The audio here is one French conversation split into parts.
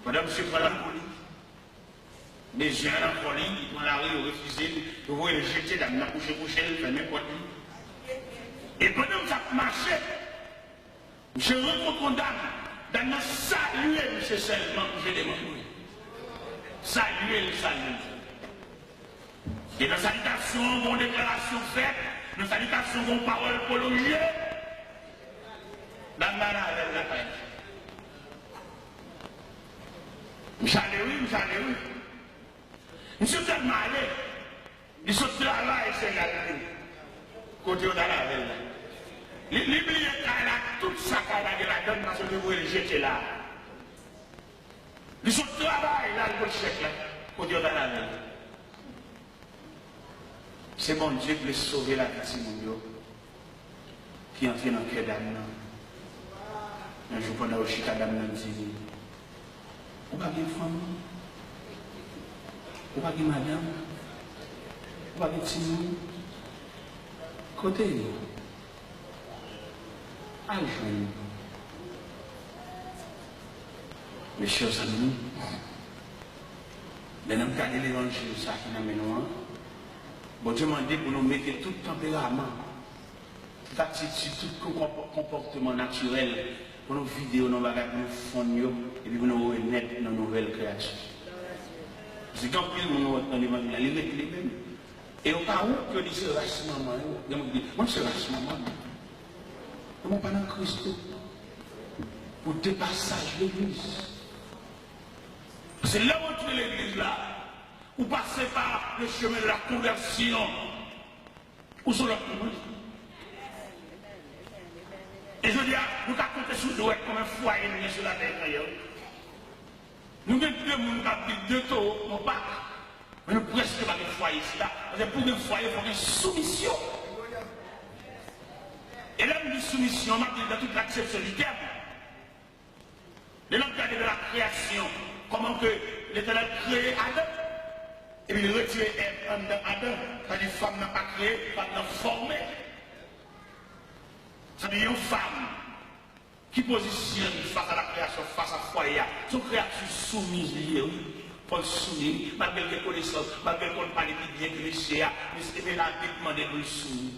Madame, monsieur prend la police. Les gens en folie, ils prennent la rue, ils refusent, ils vont les jeter dans la couche, ils font n'importe quoi. Et pendant que ça marchait, je rencontre une dame, dans le saluer, monsieur seulement, je demande. Saluer le salut. Et dans la salutation, mon déclaration faite, dans la salutation, mon parole prolongée, dans la avec la paix. J'allais oui. Monsieur tellement allé, il se travaille, c'est la vie. Côté de la veille. L'oublié qu'elle a toute sa carrière de la donne parce que vous le jetez là. Il se travaille là, le chèque là, côté de la veille. C'est bon Dieu qui veut sauver la petite Mounio qui entre dans le cœur d'âme. Un jour pendant le chita d'âme dit, ou pas de femme, ou pas de madame, ou pas de petit monde, côté, à joindre. Mes chers amis, nous avons gardé l'évangile, ça qui nous amène. Bon Dieu m'a dit pour nous mettre tout tempérament, toute attitude, tout comportement naturel, pour nous vider nos bagages, pour nous fondre, et puis pour nous renaître dans nos nouvelles créatures. Parce que quand nous retenons l'évangile, il est les mêmes. Et au cas où que dit race maman, moi c'est race maman. Nous ne sommes pas dans Christ pour dépassage de l'église. C'est là où tu es l'église là. Ou passer par le chemin de la conversion, ou sur le monde. Et je dis, nous avons compté sur nous comme un foyer sur la terre. Nous avons deux personnes qui ont deux taux, non pas. Mais nous presque pas un foyer ici là. Parce que pour un foyer, il faut une soumission. Et là, une soumission, dans toute l'acception du terme. De l'encadre de la création, comment que l'Éternel crée Adam. Et puis il retire Adam, c'est-à-dire femme n'a pas créé, femme n'a formé. C'est-à-dire une femme qui positionne face à la création, face à foyer, son créature soumise, pour le soumis, malgré les connaissances, malgré qu'on ne parle plus bien que les CA, mais c'est là qui demande de le soumis.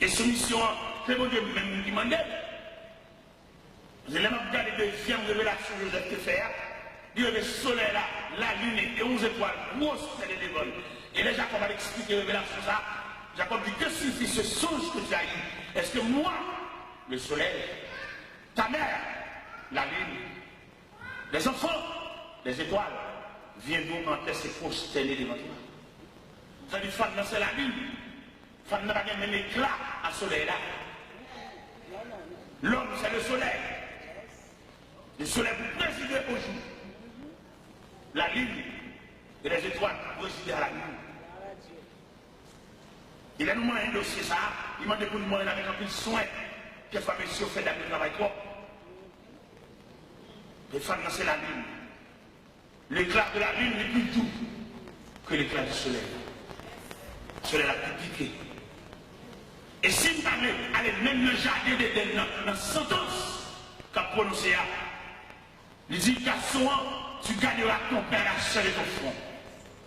Et soumission, c'est bon Dieu même qui demande. Vous allez regarder la deuxième révélation que Joseph te fait. Dieu le soleil là, la lune et 11 étoiles, grosse c'est des vols. Et là, Jacob va expliquer la révélation ça. Jacob dit, que signifie ce songe que tu as eu? Est-ce que moi, le soleil, ta mère, la lune, les enfants, les étoiles, viendront en tête et prosterner devant toi? Ça dit, femme, c'est la lune. Femme n'a pas même éclat à soleil là. L'homme, c'est le soleil. Le soleil vous présider au jour. La lune et les étoiles président à la lune. Il a nous demandé un dossier ça, il m'a demandé pour nous avec un peu de soin que les femmes et messieurs fait d'après le travail trop. Les femmes, c'est la lune. L'éclat de la lune est plus doux que l'éclat du soleil. Le soleil a plus piqué. Et si vous allez même le jardin d'Éden dans la sentence qu'a prononcé, il dit qu'à soin, tu gagneras ton père à chair de ton front.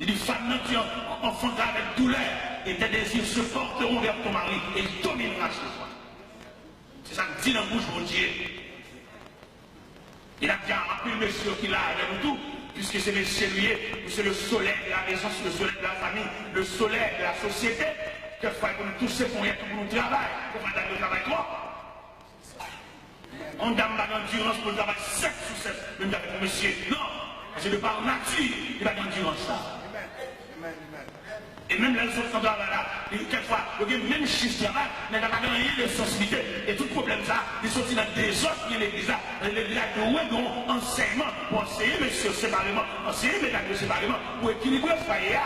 Il dit, femme, tu enfanteras avec douleur et tes désirs se porteront vers ton mari et il dominera sur toi. C'est ça que dit dans la bouche de Dieu. Il a bien appelé le monsieur qui l'a avec nous tous, puisque c'est monsieur lui, c'est le soleil de la maison, le soleil de la famille, le soleil de la société. Quelquefois, pour nous tous, c'est pour nous travailler, pour faire le travail trop. On donne l'endurance pour le travail 7 sur 7, même avec monsieur. Non, c'est de par nature, il a l'endurance ça. Et même les autres travail là, quelquefois, il y a même chiffre de travail, mais il n'y a pas de sensibilité. Et tout problème ça, il sortit dans des autres qui l'église là. L'église là, de enseignement pour enseigner monsieur séparément, enseigner mesdames séparément, pour équilibrer le foyer.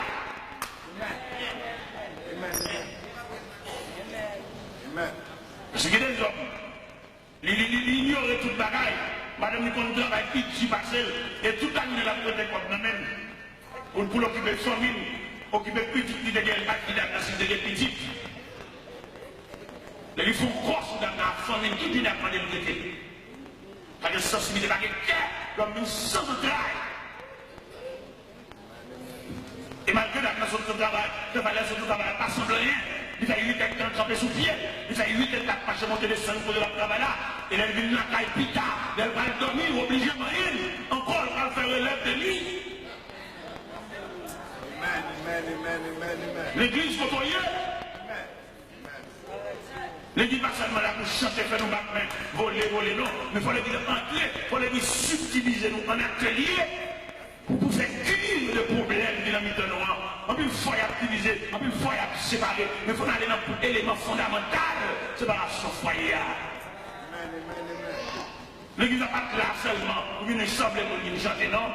Parce qu'il y a des hommes. Il ignorait toute bagaille. Madame, il compte travail qui passe et toute la nuit, la côté comme même. Pour l'occuper de son mine, occuper petit, il devient accident, il devient petit. Il faut croire dans la famille, tout il a demandé de traiter. Parce de sensibilité, pas de cœur, comme une sans de travail. Et malgré la nation de travail, de valeur sur le travail, pas semble rien. Il fait 8 hectares camper sous pied. Il fait 8 hectares pas monter les 5 pour le travail là. Et elle vient la caille plus tard. Elle va dormir, obligée de rien. Encore, elle va faire relève de nuit. L'église côtoyée. L'église pas seulement là pour chanter, faire nos battements, voler, non. Mais il faut l'église entrer, il faut l'église subdiviser nous en atelier pour faire cuire de problèmes dynamique noire. On peut une fois diviser, on peut une fois séparer, mais il faut aller dans l'élément fondamental, séparation foyer. L'église n'a pas de là seulement, pour venir sembler pour nous chanter, non.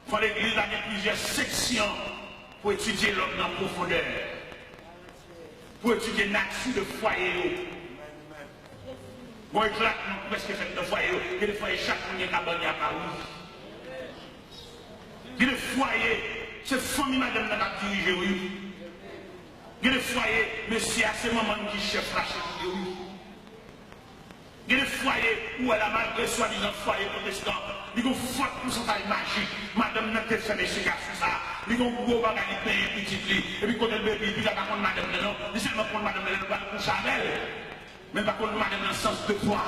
Il faut l'église a plusieurs sections pour étudier l'homme dans la profondeur. Pour étudier la nature de foyer. Bon, éclatement, presque fait de foyer. Il y a des foyers, chaque monde est abonné à Paris. Il y a des foyers, c'est famille madame qui a dirigé, oui. Il y a des foyers, monsieur, c'est maman qui chef la chef, oui. Il y a des foyers où elle a malgré soi-disant foyer protestant. Il y a un fort pourcentage magique. Madame n'a pas fait mes chèques sur ça. Il y a un gros bagage qui paye petit lit. Et puis quand elle bébé, il n'y a pas contre madame non. Il seulement contre madame elle va coucher avec elle. Mais pas contre madame dans le sens de foi.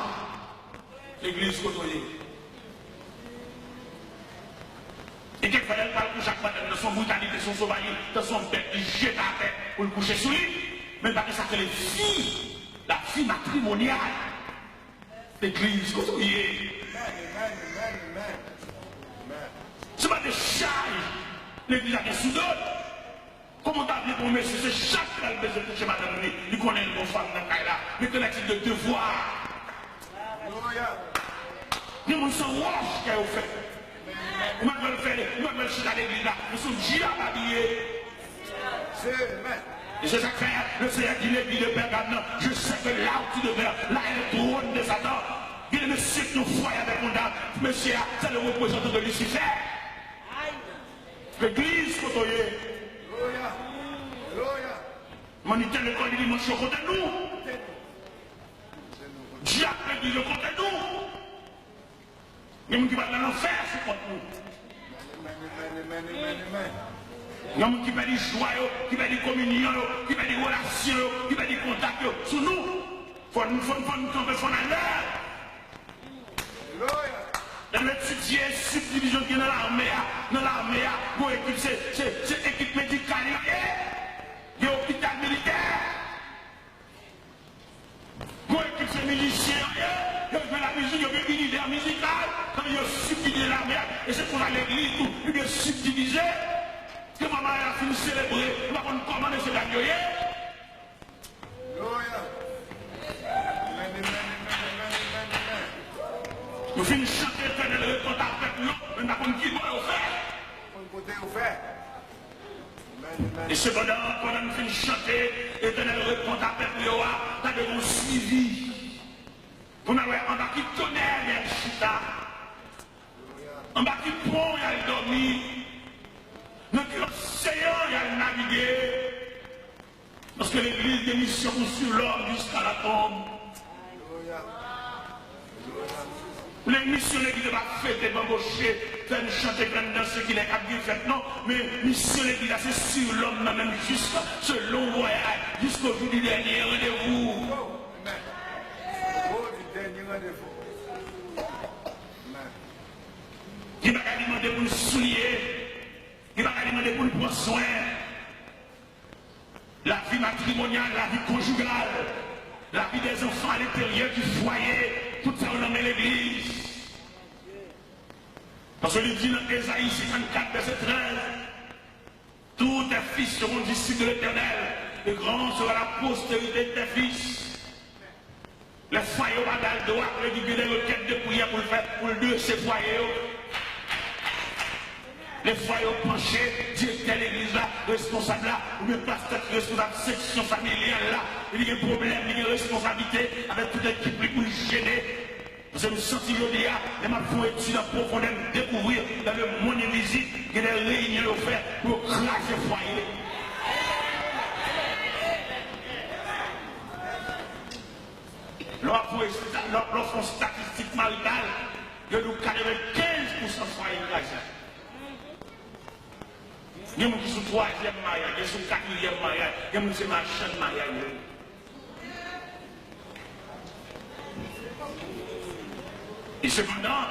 L'église côtoyée. Et quelquefois elle parle coucher avec madame dans son brutalité, son sauvage, dans son bête, il jette à terre pour le coucher sur lui. Mais pas que ça fait les filles, la fille matrimoniale. L'église côtoyée. C'est pas des charges. L'église a des sous-d'autres. Comment t'as appelé pour monsieur? C'est chaque fois que besoin de toucher madame. Il connaît une bonne femme dans le là. Mais qu'il a de devoir. Les gens sont roches qu'il a fait. Ils m'ont fait, ils m'ont fait à l'église là. Ils sont déjà habillés. Et c'est ça que le Seigneur dit l'église de Pergamon. Je sais que là où tu devais, là est le trône de Satan. Il est monsieur qui nous foyer avec mon âme. Monsieur, c'est le représentant de Lucifer. L'église côtoyée. Moniter le corps du dimanche côté de nous. Diable l'église côté de nous. Il y a des gens qui vont dans l'enfer, c'est contre nous. Il y a des gens qui veulent des joie, qui veulent des communions, qui veulent des relations, qui veulent des contacts sur nous. Il faut nous tomber sur la l'air. Dans l'étudier, subdivision qui est dans l'armée, pour équipe, c'est équipe médicale, il y a hôpital militaire. Pour équipe, c'est milicien, il y a la musique, il y a une univers musical, il y a subdivisé l'armée, et c'est pour l'église, il y a subdivisé, que maman a fini de célébrer, on va commander ce gagner. Nous finissons chanter l'éternel répond avec nous, mais nous avons qui doit faire. Et cependant, pendant nous finissons chanter, l'éternel répond avec nous, nous avons suivi. Vous n'avez en bas qui tonnerre, il y a le chita. En bas qui pont, il y a le dormi. Dans l'océan, il y a le naviguer. Parce que l'église des missions sur l'homme jusqu'à la tombe. Les missionnaires qui ne vont pas fêter, bambocher, faire chanter, faire danser, qui n'est pas bien fait, non. Mais missionnaires qui c'est sur l'homme, même jusqu'à ce long voyage, jusqu'au jour du dernier rendez-vous. Il va demander pour nous souiller, il va demander pour nous prendre soin. La vie matrimoniale, la vie conjugale, la vie des enfants à l'intérieur du foyer, tout ça on en met l'église. Parce qu'il dit dans Ésaïe 54, verset 13, tous tes fils seront disciples de l'Éternel, et grand sera la postérité de tes fils. Les foyers au bagage doivent réguler des requêtes de prière pour le faire, pour le deux, ces foyers. Les foyers penchés, directeur l'église là, responsable là, ou bien pasteur responsable section familiale là, il y a un problème, il y a une responsabilité avec toute l'équipe pour le gêner. Parce que nous sentons aujourd'hui, les gens font études en profondeur, découvrir dans le monde invisible, il y a des réunions à faire pour craser le foyer. Lorsqu'on statistique maritale, il y a 95% foyer écrasés. Il y a des gens qui sont troisième mariage, il y a des gens qui sont quatrième mariage, il y a des gens qui sont marchands de mariage. Et cependant,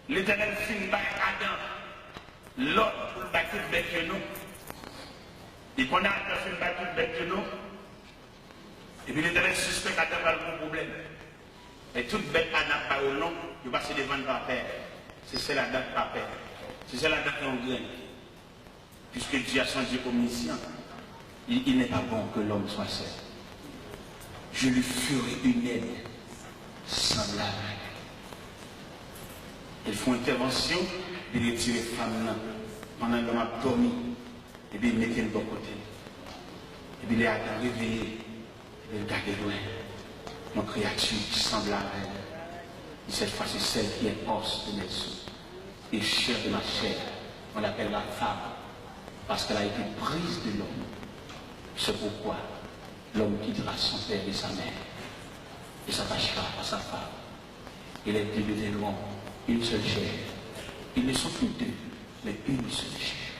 l'Éternel finit par Adam, l'autre pour le battre avec nous. Et qu'on a fait le battre avec nous, et puis l'Éternel suspecte Adam par le problème. Et toute bête Adam par le nom, il passe devant par père. C'est celle la date par père. C'est celle la date en graine. Puisque Dieu a changé omniscient, il n'est pas bon que l'homme soit seul. Je lui ferai une aide semblable. Ils font intervention, ils retirent les femmes pendant l'homme a dormi, et puis ils mettent le bon côté. Et puis les Adam réveillés, et ils regardent loin. Mon créature qui semble à elle. Et cette fois, c'est celle qui est os de mes os et chair de ma chair. On l'appelle la femme, parce qu'elle a été prise de l'homme. C'est pourquoi l'homme quittera son père et sa mère et s'attachera à sa femme. Il est devenu loin, une seule chair. Ils ne sont plus deux, mais une seule chair.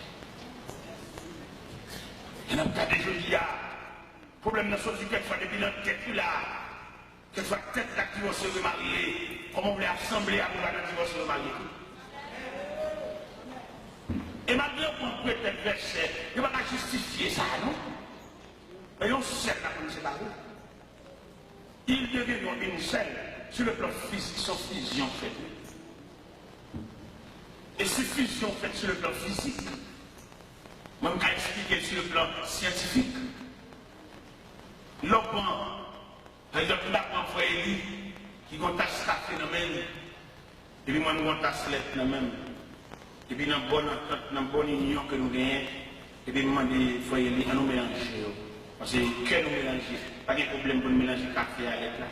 Il y en a pas des gens qui ont problème dans son du cœur, depuis notre tête là, que soit tête là qui va se remarier, comment on voulait assembler à pouvoir qui va se remarier. Et malgré qu'on peut être verset, il ne va pas justifier ça, non? Mais on sait là qu'on se séparer. Ils deviendront une seule sur le plan physique, sans fusion faite. Et ces fusions faites sur le plan physique, moi je vais expliquer sur le plan scientifique. L'homme, par exemple, l'apprend frère Élie, qui contacte ce phénomène, et puis moi je contacte ce phénomène. Et puis dans la bonne union que nous gagnons, et puis je demande frère Élie à nous mélanger. Parce que que nous mélanger, pas de problème pour nous mélanger café avec là.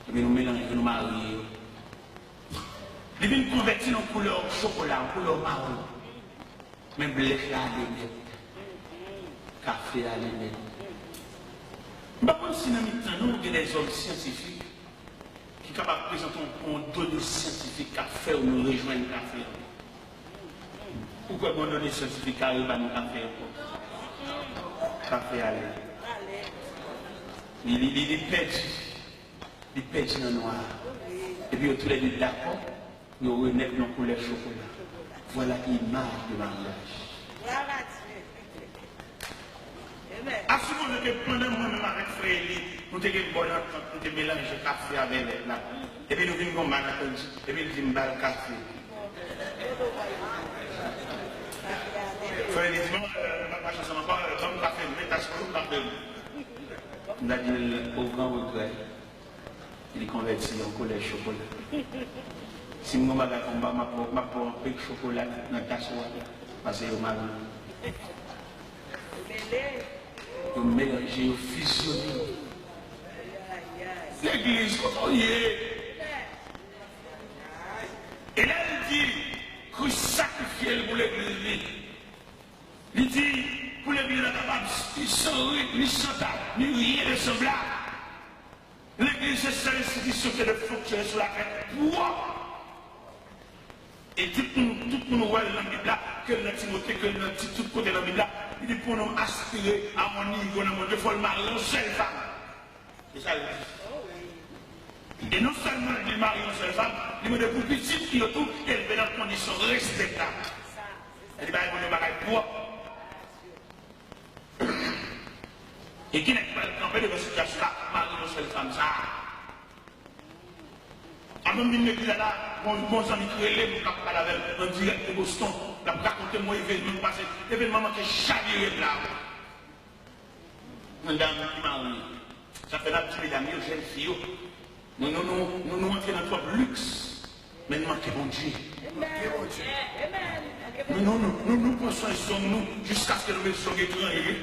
Et puis nous mélanger, nous marier. Il vient convertir en couleur chocolat, en couleur marron. Même blé là, les café à les par contre, si nous avons des hommes scientifiques qui sont capables de présenter un données scientifique à faire ou nous rejoindre le café. Pourquoi on donne scientifique à nous café? Café à l'air. Il pète dans le noir. Et puis, tous les deux d'accord, nous renaître dans couleur chocolat. Voilà l'image de mariage. À ce moment que pendant moi-même avec frère Élie, nous avons une bonne entente, nous avons mélangé le café avec les là. Et puis nous venons comme mal et puis nous avons le café. Frère Élie dit, ma chanson, comme café, mais t'as ce que vous parlez. Nous avons dit au grand regret, il est converti en colère chocolat. Si je vais faire un combat, je vais prendre un peu de chocolat dans la tasse, parce que je vais vous mélangez, vous fusionnez. L'église, quand on y est. Et là, il dit, que sacrifier pour l'église. Il dit, pour l'église, il n'est capable ni sans rythme, ni sans table, ni rien de semblable. L'église, c'est seule institution qui est fonctionner sur la terre. Pourquoi? Et tout le monde voit dans la Bible, que le Timothée, que le tout côté de la Bible, il dit pour nous aspirer à mon niveau, à mon défaut, le mari, une seule femme. C'est ça, il dit. Et non seulement il marie une seule femme, il dit pour petite qui tout, elle dans des conditions respectables. Elle dit, bah, il va pour. Et qui n'est pas campé de cette situation-là, marie une seule femme, ça. Avant de l'église là, mon ami qui est là, je parle avec en direct de Boston, je raconter mon événement passé, l'événement qui est chaviré là. Une dame qui m'a remis. Ça fait la petite dame, une jeune fille. Nous entrons dans trop luxe, mais nous manquons bon Dieu. Nous pensons sur nous jusqu'à ce que nous soyons étrangers.